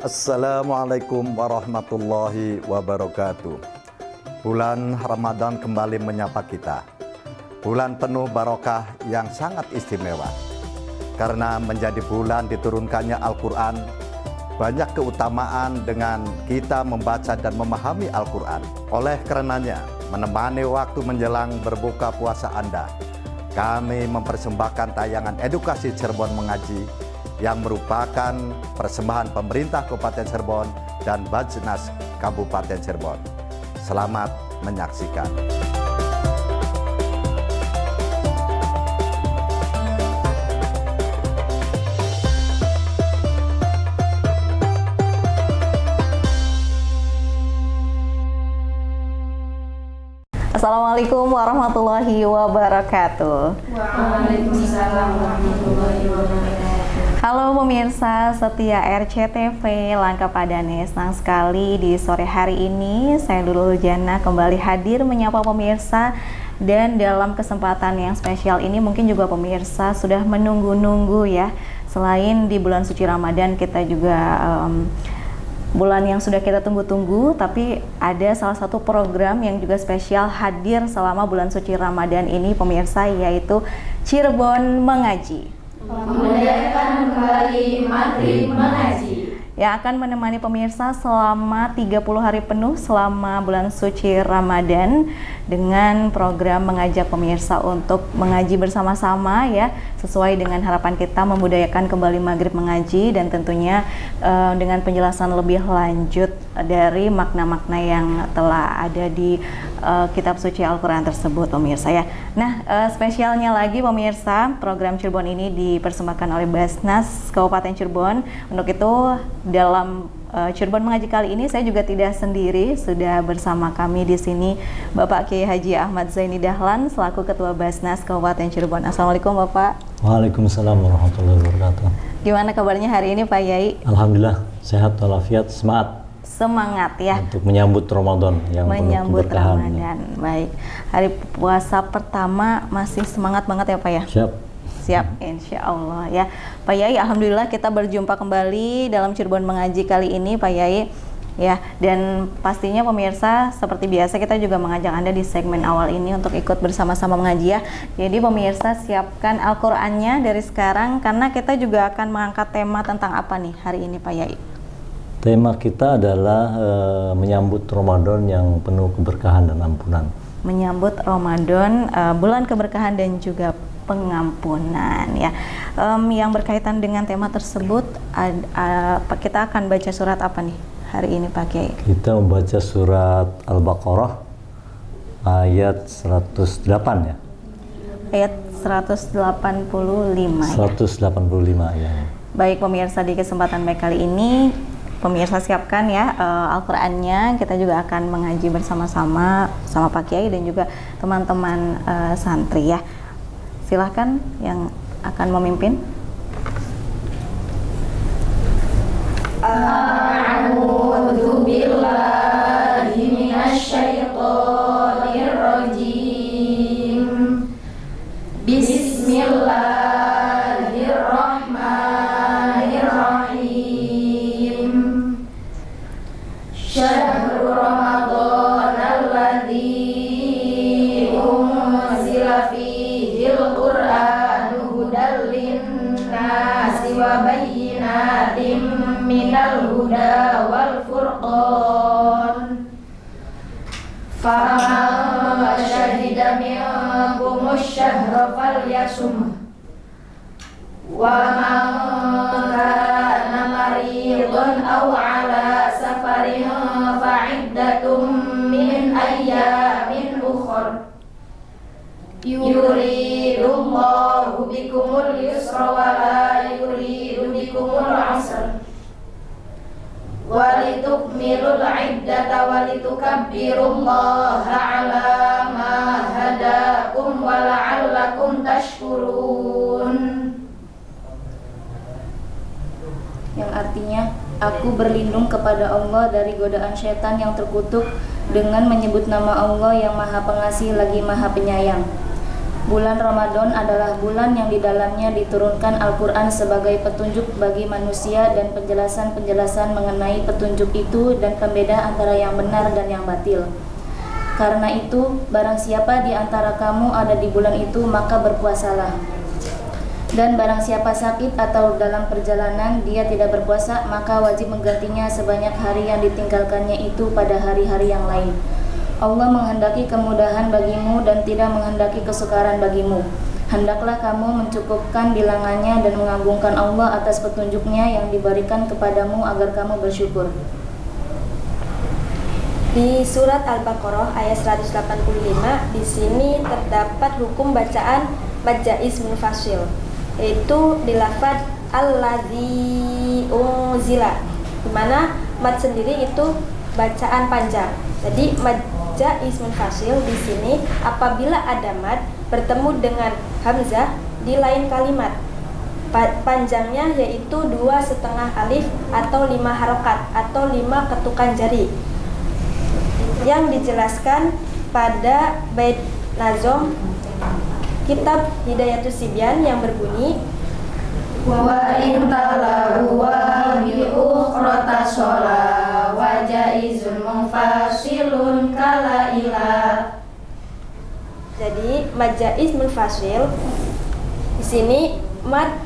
Assalamualaikum warahmatullahi wabarakatuh. Bulan Ramadan kembali menyapa kita. Bulan penuh barokah yang sangat istimewa. Karena menjadi bulan diturunkannya Al-Quran, banyak keutamaan dengan kita membaca dan memahami Al-Quran. Oleh karenanya, menemani waktu menjelang berbuka puasa Anda, kami mempersembahkan tayangan edukasi Cirebon Mengaji yang merupakan persembahan pemerintah Kabupaten Cirebon dan Bajnas Kabupaten Cirebon. Selamat menyaksikan. Assalamualaikum warahmatullahi wabarakatuh. Waalaikumsalam warahmatullahi wabarakatuh. Halo pemirsa setia RCTV Langka Padane, senang sekali di sore hari ini saya Nurul Jana kembali hadir menyapa pemirsa. Dan dalam kesempatan yang spesial ini mungkin juga pemirsa sudah menunggu-nunggu ya. Selain di bulan suci Ramadan, kita juga bulan yang sudah kita tunggu-tunggu, tapi ada salah satu program yang juga spesial hadir selama bulan suci Ramadan ini pemirsa, yaitu Cirebon Mengaji. Memuliakan kembali Maghrib Mengaji, yang akan menemani pemirsa selama 30 hari penuh selama bulan suci Ramadan dengan program mengajak pemirsa untuk mengaji bersama-sama ya, sesuai dengan harapan kita membudayakan kembali Maghrib Mengaji, dan tentunya dengan penjelasan lebih lanjut dari makna-makna yang telah ada di kitab suci Al-Quran tersebut pemirsa ya. Nah, spesialnya lagi pemirsa, program Cirebon ini dipersembahkan oleh Basnas Kabupaten Cirebon. Untuk itu dalam Cirebon Mengaji kali ini saya juga tidak sendiri, sudah bersama kami di sini Bapak Kiai Haji Ahmad Zaini Dahlan selaku Ketua Basnas Kabupaten Cirebon. Assalamualaikum Bapak. Waalaikumsalam warahmatullahi wabarakatuh. Gimana kabarnya hari ini Pak Yai? Alhamdulillah sehat walafiat, Semangat ya untuk menyambut Ramadan yang menyambut penuh keberkahan. Ramadan. Baik, hari puasa pertama masih semangat banget ya Pak ya? Siap, insya Allah ya Pak Yai. Alhamdulillah kita berjumpa kembali dalam Cirebon Mengaji kali ini Pak Yai ya, dan pastinya pemirsa seperti biasa kita juga mengajak Anda di segmen awal ini untuk ikut bersama-sama mengaji ya. Jadi pemirsa siapkan Al-Qur'annya dari sekarang, karena kita juga akan mengangkat tema tentang apa nih hari ini Pak Yai? Tema kita adalah menyambut Ramadan yang penuh keberkahan dan ampunan. Menyambut Ramadan, bulan keberkahan dan juga pengampunan ya. Yang berkaitan dengan tema tersebut, kita akan baca surat apa nih hari ini Pak Kiai? Kita membaca surat Al-Baqarah ayat 108 ya. Ayat 185 ya. 185 ya. Baik pemirsa, di kesempatan baik kali ini pemirsa siapkan ya Al-Qur'annya. Kita juga akan mengaji bersama-sama sama Pak Kiai dan juga teman-teman santri ya. Silahkan yang akan memimpin. A'udzu billahi minasyaitonir rajim. Bismillahirrahmanirrahim. Syahrul Ramadan alladzi unzila fihil Qur'anu hudal linnasi wa bayyinatin minal huda wal furqan. Faman syahida minkumus syahra falyasum. Wa man kana maridun aw ala safarin fa'iddatum min ayyamin ukhra. Yuridullahu bikumul yusra wa la yuridu bikumul usra. Walitukmilul iddata walitukabbirullaha ala ma hadakum wa la'allakum tashkurun. Yang artinya, aku berlindung kepada Allah dari godaan syaitan yang terkutuk dengan menyebut nama Allah yang Maha Pengasih lagi Maha Penyayang. Bulan Ramadan adalah bulan yang di dalamnya diturunkan Al-Quran sebagai petunjuk bagi manusia dan penjelasan-penjelasan mengenai petunjuk itu dan pembeda antara yang benar dan yang batil. Karena itu, barang siapa di antara kamu ada di bulan itu, maka berpuasalah. Dan barang siapa sakit atau dalam perjalanan dia tidak berpuasa, maka wajib menggantinya sebanyak hari yang ditinggalkannya itu pada hari-hari yang lain. Allah menghendaki kemudahan bagimu dan tidak menghendaki kesukaran bagimu. Hendaklah kamu mencukupkan bilangannya dan mengagungkan Allah atas petunjuknya yang diberikan kepadamu agar kamu bersyukur. Di surat Al-Baqarah ayat 185 di sini terdapat hukum bacaan mad jaiz munfasil, yaitu di lafaz alladzi unzila, di mana mad sendiri itu bacaan panjang. Jadi mad jaiz munfasil di sini apabila ada mad bertemu dengan hamzah di lain kalimat. Panjangnya yaitu 2,5 alif atau 5 harokat atau 5 ketukan jari, yang dijelaskan pada bait nazom kitab Hidayatus Sibyan yang berbunyi Wa intalahu wa bi ukhrata shola wa jaizun munfasilun kala ila. Jadi mad jaiz munfasil di sini mad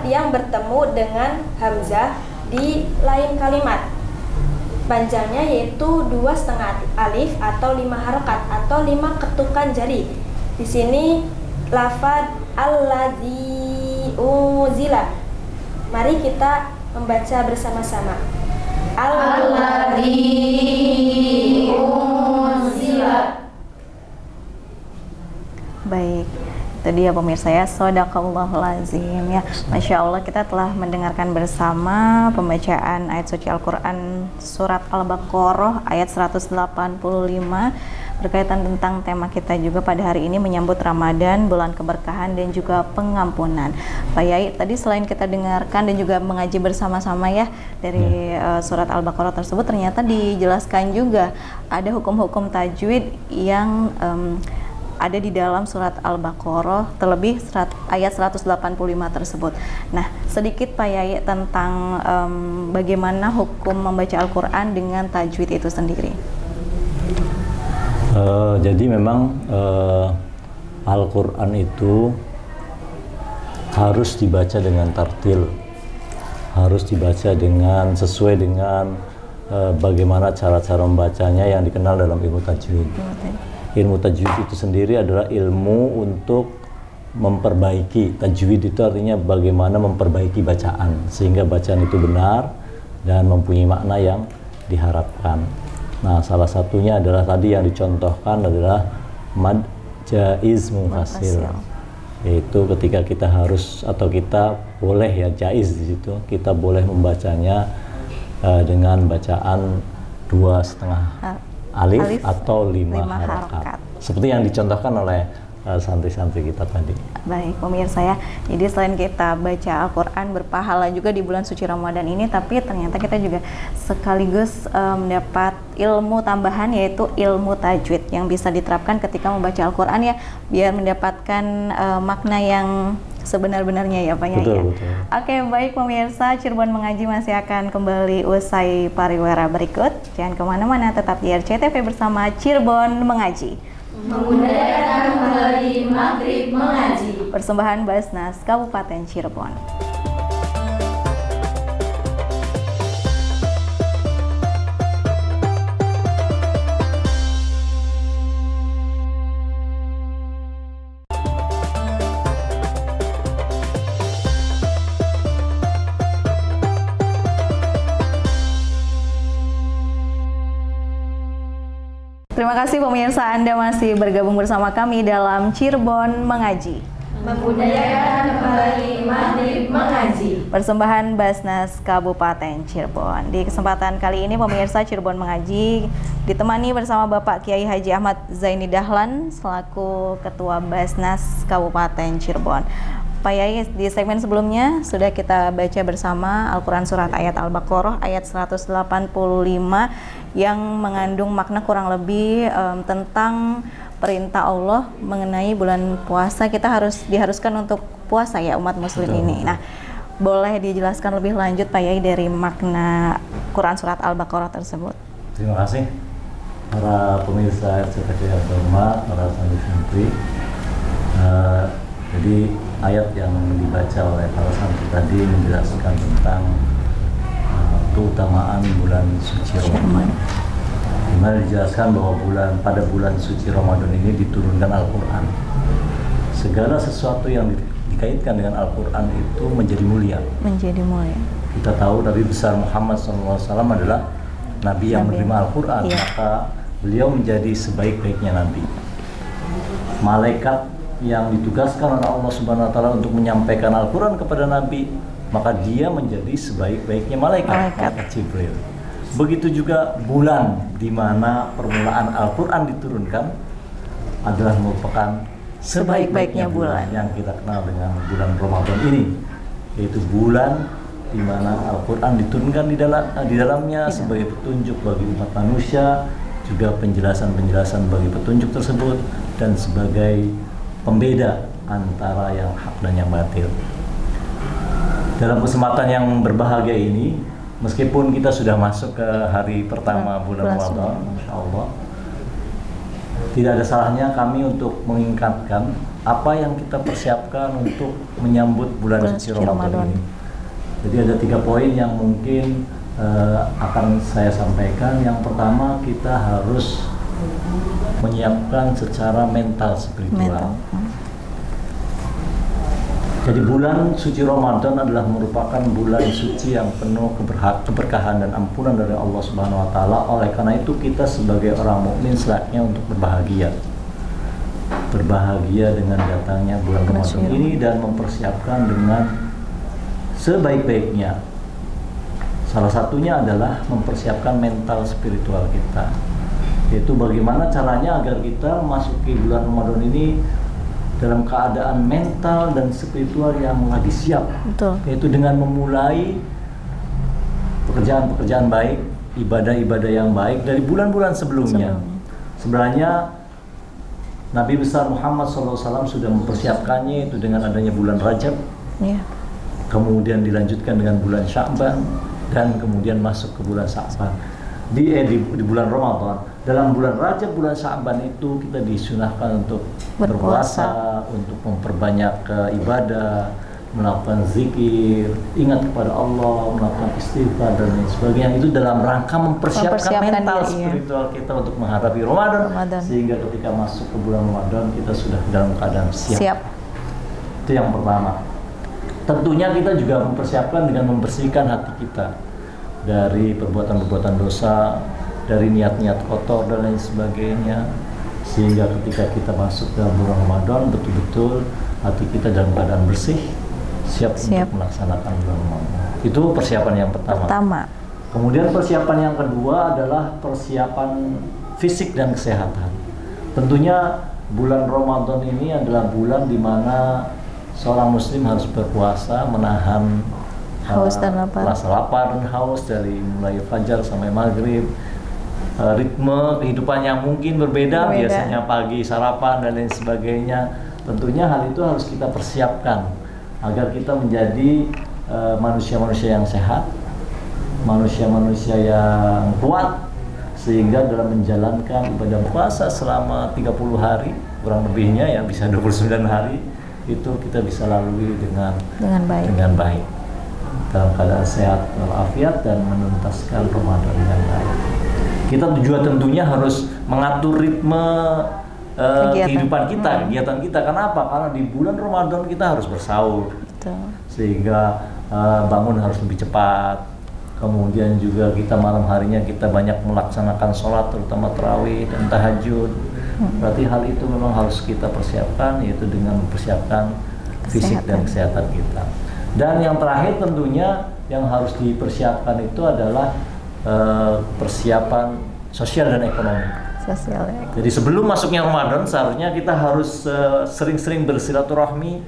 yang bertemu dengan hamzah di lain kalimat. Panjangnya yaitu 2,5 alif atau 5 harokat atau 5 ketukan jari. Di sini lafaz alladzi unzila. Mari kita membaca bersama-sama. Alladzi unzila. Baik, itu dia pemirsa ya, shadaqallahul azim ya. Masya Allah, kita telah mendengarkan bersama pembacaan ayat suci Al-Quran surat Al-Baqarah ayat 185 berkaitan tentang tema kita juga pada hari ini, menyambut Ramadan, bulan keberkahan dan juga pengampunan. Pak Yai, tadi selain kita dengarkan dan juga mengaji bersama-sama ya dari surat Al-Baqarah tersebut, ternyata dijelaskan juga ada hukum-hukum tajwid yang ada di dalam surat Al-Baqarah, terlebih ayat 185 tersebut. Nah, sedikit Pak Yai tentang bagaimana hukum membaca Al-Quran dengan tajwid itu sendiri. Jadi memang Al-Quran itu harus dibaca dengan tartil, harus dibaca dengan sesuai dengan bagaimana cara-cara membacanya yang dikenal dalam ilmu tajwid. Ilmu tajwid itu sendiri adalah ilmu untuk memperbaiki. Tajwid itu artinya bagaimana memperbaiki bacaan sehingga bacaan itu benar dan mempunyai makna yang diharapkan. Nah, salah satunya adalah tadi yang dicontohkan adalah mad jaiz munfasil, yaitu ketika kita harus atau kita boleh ya jaiz di situ kita boleh membacanya dengan bacaan 2,5 alif atau 5 harokat, seperti yang dicontohkan oleh santri-santri kita tadi. Baik pemirsa ya, jadi selain kita baca Al-Quran berpahala juga di bulan suci Ramadan ini, tapi ternyata kita juga sekaligus mendapat ilmu tambahan, yaitu ilmu tajwid yang bisa diterapkan ketika membaca Al-Quran ya, biar mendapatkan makna yang sebenar-benarnya ya Pak Yai. Betul. Oke, baik pemirsa, Cirebon Mengaji masih akan kembali usai pariwara berikut. Jangan kemana-mana, tetap di RCTV bersama Cirebon Mengaji. Membudayakan kembali Maghrib Mengaji. Persembahan Basnas Kabupaten Cirebon. Terima kasih pemirsa, Anda masih bergabung bersama kami dalam Cirebon Mengaji. Membudayakan kembali Maghrib Mengaji. Persembahan Basnas Kabupaten Cirebon. Di kesempatan kali ini pemirsa, Cirebon Mengaji ditemani bersama Bapak Kiai Haji Ahmad Zaini Dahlan selaku Ketua Basnas Kabupaten Cirebon. Pak Yai, di segmen sebelumnya sudah kita baca bersama Al-Quran Surat Ayat Al-Baqarah ayat 185 yang mengandung makna kurang lebih tentang perintah Allah mengenai bulan puasa, kita diharuskan untuk puasa ya umat muslim ini. Nah, boleh dijelaskan lebih lanjut Pak Yai dari makna Quran surat Al-Baqarah tersebut? Terima kasih para pemirsa RCTV yang terhormat, para santri-santri. Jadi ayat yang dibaca oleh para santri tadi menjelaskan tentang keutamaan bulan suci Ramadan. Di mana dijelaskan bahwa pada bulan suci Ramadan ini diturunkan Al-Quran. Segala sesuatu yang dikaitkan dengan Al-Quran itu menjadi mulia. Menjadi mulia. Kita tahu Nabi besar Muhammad SAW adalah Nabi yang menerima Al-Quran, maka beliau menjadi sebaik-baiknya Nabi. Malaikat yang ditugaskan oleh Allah Subhanahu Wa Taala untuk menyampaikan Al-Quran kepada Nabi, maka dia menjadi sebaik-baiknya malaikat Jibril. Begitu juga bulan di mana permulaan Al-Quran diturunkan adalah merupakan sebaik-baiknya bulan yang kita kenal dengan bulan Ramadan ini, yaitu bulan di mana Al-Quran diturunkan di dalamnya sebagai petunjuk bagi umat manusia, juga penjelasan-penjelasan bagi petunjuk tersebut, dan sebagai pembeda antara yang hak dan yang batil. Dalam kesempatan yang berbahagia ini, meskipun kita sudah masuk ke hari pertama bulan Ramadan, Masya Allah, tidak ada salahnya kami untuk mengingatkan apa yang kita persiapkan untuk menyambut bulan suci Ramadan ini. Jadi ada 3 poin yang mungkin akan saya sampaikan. Yang pertama, kita harus menyiapkan secara mental spiritual. Jadi bulan suci Ramadan adalah merupakan bulan suci yang penuh keberkahan dan ampunan dari Allah Subhanahu Wa Taala. Oleh karena itu kita sebagai orang mukmin selayaknya untuk berbahagia dengan datangnya bulan Ramadan ini dan mempersiapkan dengan sebaik-baiknya. Salah satunya adalah mempersiapkan mental spiritual kita, yaitu bagaimana caranya agar kita memasuki bulan Ramadan ini dalam keadaan mental dan spiritual yang lagi siap. Betul. Yaitu dengan memulai pekerjaan-pekerjaan baik, ibadah-ibadah yang baik dari bulan-bulan sebelumnya. Sebenarnya Nabi besar Muhammad SAW sudah mempersiapkannya, itu dengan adanya bulan Rajab, kemudian dilanjutkan dengan bulan Sya'ban, dan kemudian masuk ke bulan Sya'ban. Di bulan Ramadan, dalam bulan Rajab, bulan Sya'ban itu kita disunahkan untuk berpuasa, untuk memperbanyak ibadah, melakukan zikir, ingat kepada Allah, melakukan istighfar dan lain sebagainya. Itu dalam rangka mempersiapkan mental spiritual kita untuk menghadapi Ramadan, sehingga ketika masuk ke bulan Ramadan kita sudah dalam keadaan siap. Itu yang pertama. Tentunya kita juga mempersiapkan dengan membersihkan hati kita dari perbuatan-perbuatan dosa, dari niat-niat kotor dan lain sebagainya, sehingga ketika kita masuk dalam bulan Ramadan betul-betul hati kita dalam keadaan bersih, siap. Untuk melaksanakan bulan Ramadan. Itu persiapan yang pertama. Kemudian persiapan yang kedua adalah persiapan fisik dan kesehatan. Tentunya bulan Ramadan ini adalah bulan di mana seorang muslim harus berpuasa, menahan haus dan lapar. Rasa lapar dan haus dari mulai fajar sampai maghrib. Ritme kehidupan yang mungkin berbeda, biasanya pagi sarapan dan lain sebagainya. Tentunya hal itu harus kita persiapkan agar kita menjadi manusia-manusia yang sehat, manusia-manusia yang kuat, sehingga dalam menjalankan ibadah puasa selama 30 hari, kurang lebihnya ya bisa 29 hari, itu kita bisa lalui dengan baik dalam keadaan sehat walafiat dan menuntaskan Ramadan dengan baik. Kita juga tentunya harus mengatur ritme kehidupan kita, kegiatan kita. Kenapa? Karena di bulan Ramadan kita harus bersahur. Sehingga bangun harus lebih cepat. Kemudian juga kita malam harinya kita banyak melaksanakan sholat, terutama tarawih dan tahajud. Berarti hal itu memang harus kita persiapkan, yaitu dengan mempersiapkan fisik dan kesehatan kita. Dan yang terakhir tentunya yang harus dipersiapkan itu adalah persiapan sosial dan ekonomi. Jadi sebelum masuknya Ramadan seharusnya kita harus sering-sering bersilaturahmi,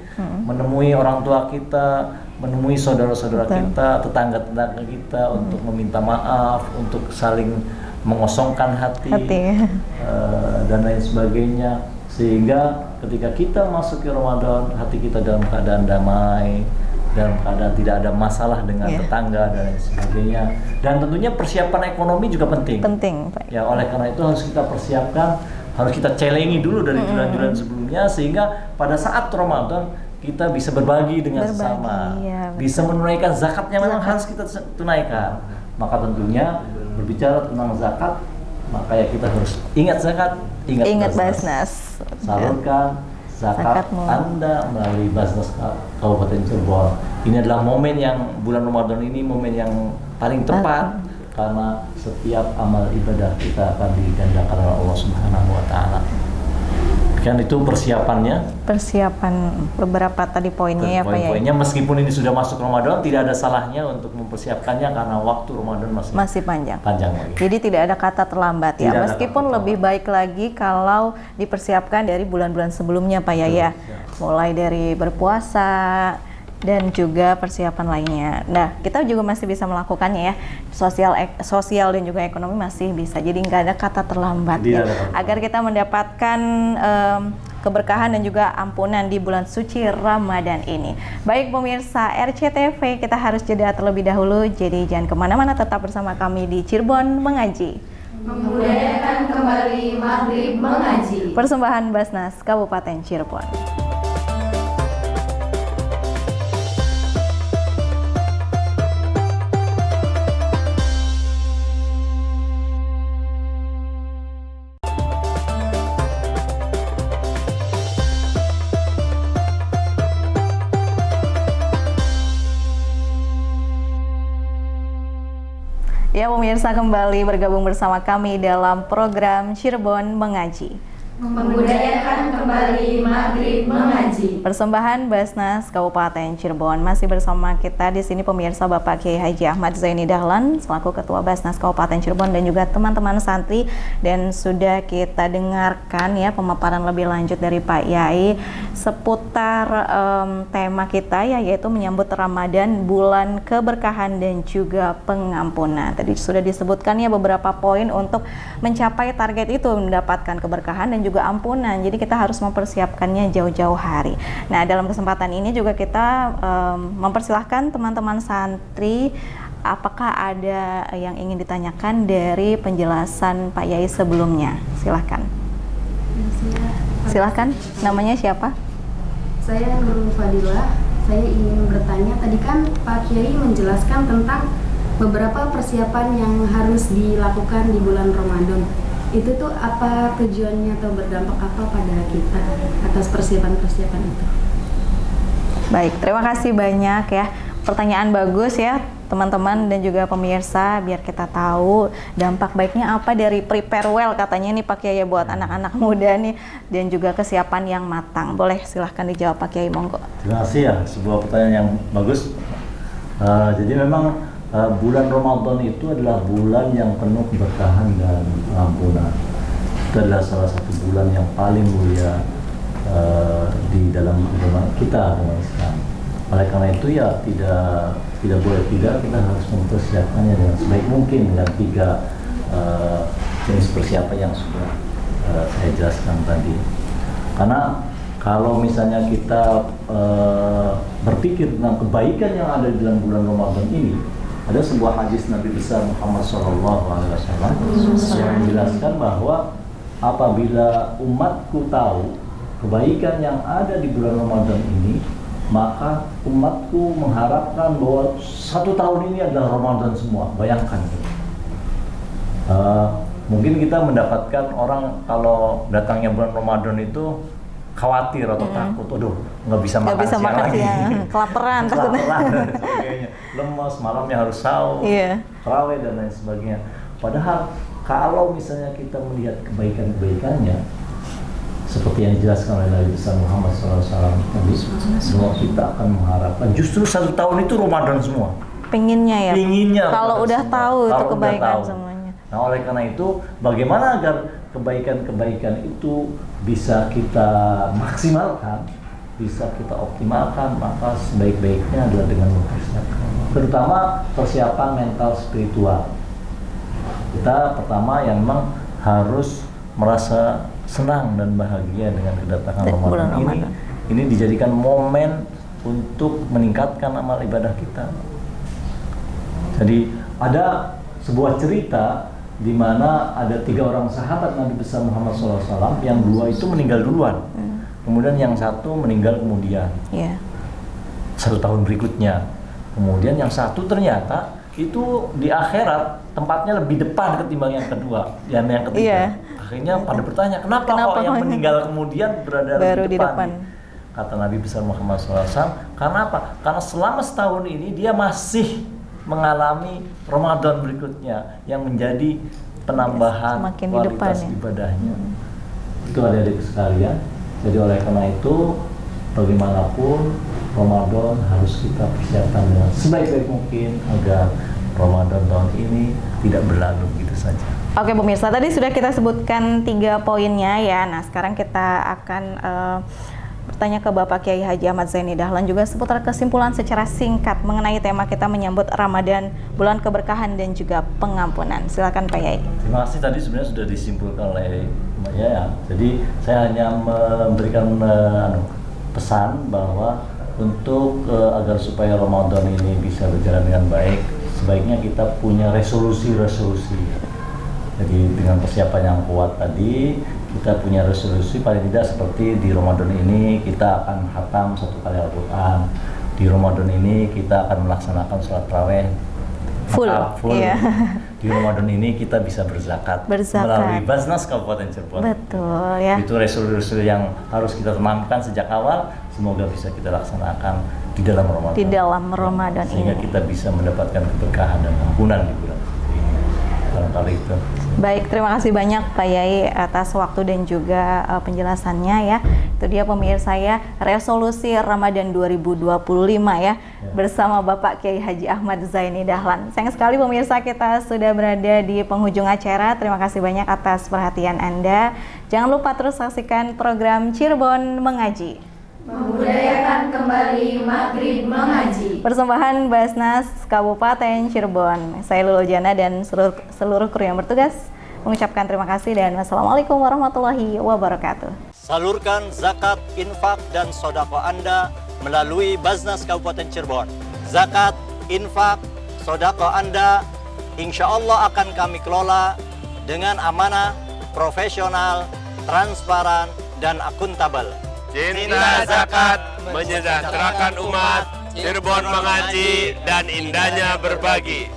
menemui orang tua kita, menemui saudara-saudara kita, tetangga-tetangga kita untuk meminta maaf, untuk saling mengosongkan hati. dan lain sebagainya, sehingga ketika kita masuk ke Ramadan hati kita dalam keadaan damai, dalam keadaan tidak ada masalah dengan tetangga dan lain sebagainya. Dan tentunya persiapan ekonomi juga penting. Pak. Ya, oleh karena itu harus kita persiapkan, harus kita celengi dulu dari bulan-bulan sebelumnya, sehingga pada saat Ramadan kita bisa berbagi dengan sesama, bisa menunaikan zakatnya memang harus kita tunaikan. Maka tentunya berbicara tentang zakat, maka ya kita harus ingat zakat, ingat Basnas. Salurkan zakatmu Anda melalui Basnas Kabupaten Cirebon. Ini adalah momen yang bulan Ramadan ini momen yang paling tepat karena setiap amal ibadah kita akan digandakan oleh Allah Subhanahu wa taala. Kan itu persiapan beberapa tadi poinnya ya Pak ya. Poinnya meskipun ini sudah masuk Ramadan tidak ada salahnya untuk mempersiapkannya karena waktu Ramadan masih panjang lagi. Jadi tidak ada kata terlambat ya. Meskipun lebih baik lagi kalau dipersiapkan dari bulan-bulan sebelumnya Pak ya. Mulai dari berpuasa dan juga persiapan lainnya. Nah, kita juga masih bisa melakukannya ya. Sosial dan juga ekonomi masih bisa. Jadi nggak ada kata terlambat ya. Agar kita mendapatkan keberkahan dan juga ampunan di bulan suci Ramadan ini. Baik pemirsa RCTV, kita harus jeda terlebih dahulu. Jadi jangan kemana-mana, tetap bersama kami di Cirebon Mengaji. Membudayakan kembali Maghrib Mengaji. Persembahan Basnas Kabupaten Cirebon. Ya pemirsa, kembali bergabung bersama kami dalam program Cirebon Mengaji. Membudayakan kembali Maghrib Mengaji. Persembahan Basnas Kabupaten Cirebon. Masih bersama kita di sini pemirsa Bapak Kiai Haji Ahmad Zaini Dahlan selaku Ketua Basnas Kabupaten Cirebon dan juga teman-teman santri, dan sudah kita dengarkan ya pemaparan lebih lanjut dari Pak Yai seputar tema kita ya, yaitu menyambut Ramadan, bulan keberkahan dan juga pengampunan. Tadi sudah disebutkan ya beberapa poin untuk mencapai target itu, mendapatkan keberkahan dan juga ampunan. Jadi kita harus mempersiapkannya jauh-jauh hari. Nah, dalam kesempatan ini juga kita mempersilahkan teman-teman santri, apakah ada yang ingin ditanyakan dari penjelasan Pak Yai sebelumnya? Silahkan. Silahkan, namanya siapa? Saya Nurul Fadilah. Saya ingin bertanya, tadi kan Pak Kiai menjelaskan tentang beberapa persiapan yang harus dilakukan di bulan Ramadan. Itu tuh apa tujuannya atau berdampak apa pada kita atas persiapan-persiapan itu? Baik, terima kasih banyak ya. Pertanyaan bagus ya teman-teman dan juga pemirsa, biar kita tahu dampak baiknya apa dari prepare well katanya nih Pak Kiai buat anak-anak muda nih, dan juga kesiapan yang matang. Boleh silahkan dijawab Pak Kiai, monggo. Terima kasih ya, sebuah pertanyaan yang bagus. Jadi memang bulan Ramadan itu adalah bulan yang penuh keberkahan dan ampunan. Itu adalah salah satu bulan yang paling mulia di dalam agama kita, dalam Islam. Oleh karena itu ya tidak boleh tidak, kita harus mempersiapkannya dengan sebaik mungkin dengan 3 jenis persiapan yang sudah saya jelaskan tadi. Karena kalau misalnya kita berpikir tentang kebaikan yang ada di dalam bulan Ramadan ini, ada sebuah hadis Nabi besar Muhammad SAW yang menjelaskan bahwa apabila umatku tahu kebaikan yang ada di bulan Ramadan ini, maka umatku mengharapkan bahwa 1 tahun ini adalah Ramadan semua. Bayangkan, mungkin kita mendapatkan orang kalau datangnya bulan Ramadan itu khawatir atau takut, aduh nggak bisa makan siang lagi, kelaparan dan sebagainya, lemas, malamnya harus sahur, tarawih dan lain sebagainya. Padahal kalau misalnya kita melihat kebaikan-kebaikannya seperti yang dijelaskan oleh Nabi besar Muhammad SAW, semua kita akan mengharapkan justru 1 tahun itu Ramadan semua. Pengennya ya. Kalau udah semua. Tahu Kalau itu kebaikan tahu semuanya. Nah, oleh karena itu bagaimana agar kebaikan-kebaikan itu bisa kita maksimalkan, bisa kita optimalkan, maka sebaik-baiknya adalah dengan mempersiapkan, terutama persiapan mental spiritual. Kita pertama yang memang harus merasa senang dan bahagia dengan kedatangan Bulan Ramadan ini. Ramadan. Ini dijadikan momen untuk meningkatkan amal ibadah kita. Jadi ada sebuah cerita di mana ada 3 orang sahabat Nabi besar Muhammad SAW, yang 2 itu meninggal duluan, kemudian yang 1 meninggal kemudian, Iya. 1 tahun berikutnya. Kemudian yang 1 ternyata itu di akhirat tempatnya lebih depan ketimbang yang kedua, yang ketiga. Iya. Akhirnya pada bertanya, kenapa Kenapa kok yang kok meninggal kemudian berada baru lebih di depan? depan? Kata Nabi besar Muhammad SAW, karena apa? Karena selama setahun ini dia masih mengalami Ramadan berikutnya yang menjadi penambahan Semakin di depan, kualitas ya. ibadahnya. Itu adik-adik sekalian. Jadi oleh karena itu, bagaimanapun Ramadan harus kita persiapkan dengan sebaik-baik mungkin agar Ramadan tahun ini tidak berlalu gitu saja. Oke pemirsa, tadi sudah kita sebutkan 3 poinnya ya. Nah sekarang kita akan bertanya ke Bapak Kiai Haji Ahmad Zaini Dahlan juga seputar kesimpulan secara singkat mengenai tema kita menyambut Ramadan, bulan keberkahan dan juga pengampunan. Silakan Pak Yai. Terima kasih, tadi sebenarnya sudah disimpulkan oleh Mbak Yaya. Jadi saya hanya memberikan pesan bahwa untuk agar supaya Ramadan ini bisa berjalan dengan baik, sebaiknya kita punya resolusi-resolusi. Jadi dengan persiapan yang kuat tadi, kita punya resolusi paling tidak seperti di Ramadan ini kita akan khatam 1 kali Al-Quran. Di Ramadan ini kita akan melaksanakan sholat tarawih Full. Iya. Di Ramadan ini kita bisa berzakat melalui Basnas Kabupaten Cirebon. Betul ya. Itu resolusi yang harus kita tanamkan sejak awal, semoga bisa kita laksanakan di dalam Ramadan. Di dalam Ramadan sehingga ini. kita bisa mendapatkan keberkahan dan ampunan di bulan suci ini. Barangkali itu. Baik, terima kasih banyak Pak Yai atas waktu dan juga penjelasannya ya. Itu dia pemirsa ya, resolusi Ramadan 2025 ya, bersama Bapak Kiai Haji Ahmad Zaini Dahlan. Sayang sekali pemirsa, kita sudah berada di penghujung acara. Terima kasih banyak atas perhatian Anda. Jangan lupa terus saksikan program Cirebon Mengaji. Membudayakan kembali Maghrib Mengaji. Persembahan Basnas Kabupaten Cirebon. Saya Lulu Jana dan seluruh kru yang bertugas mengucapkan terima kasih dan wassalamualaikum warahmatullahi wabarakatuh. Salurkan zakat, infak, dan sodako Anda melalui Basnas Kabupaten Cirebon. Zakat, infak, sodako Anda insya Allah akan kami kelola dengan amanah, profesional, transparan, dan akuntabel. Cinta zakat menyejahterakan umat, Cirebon mengaji dan indahnya berbagi.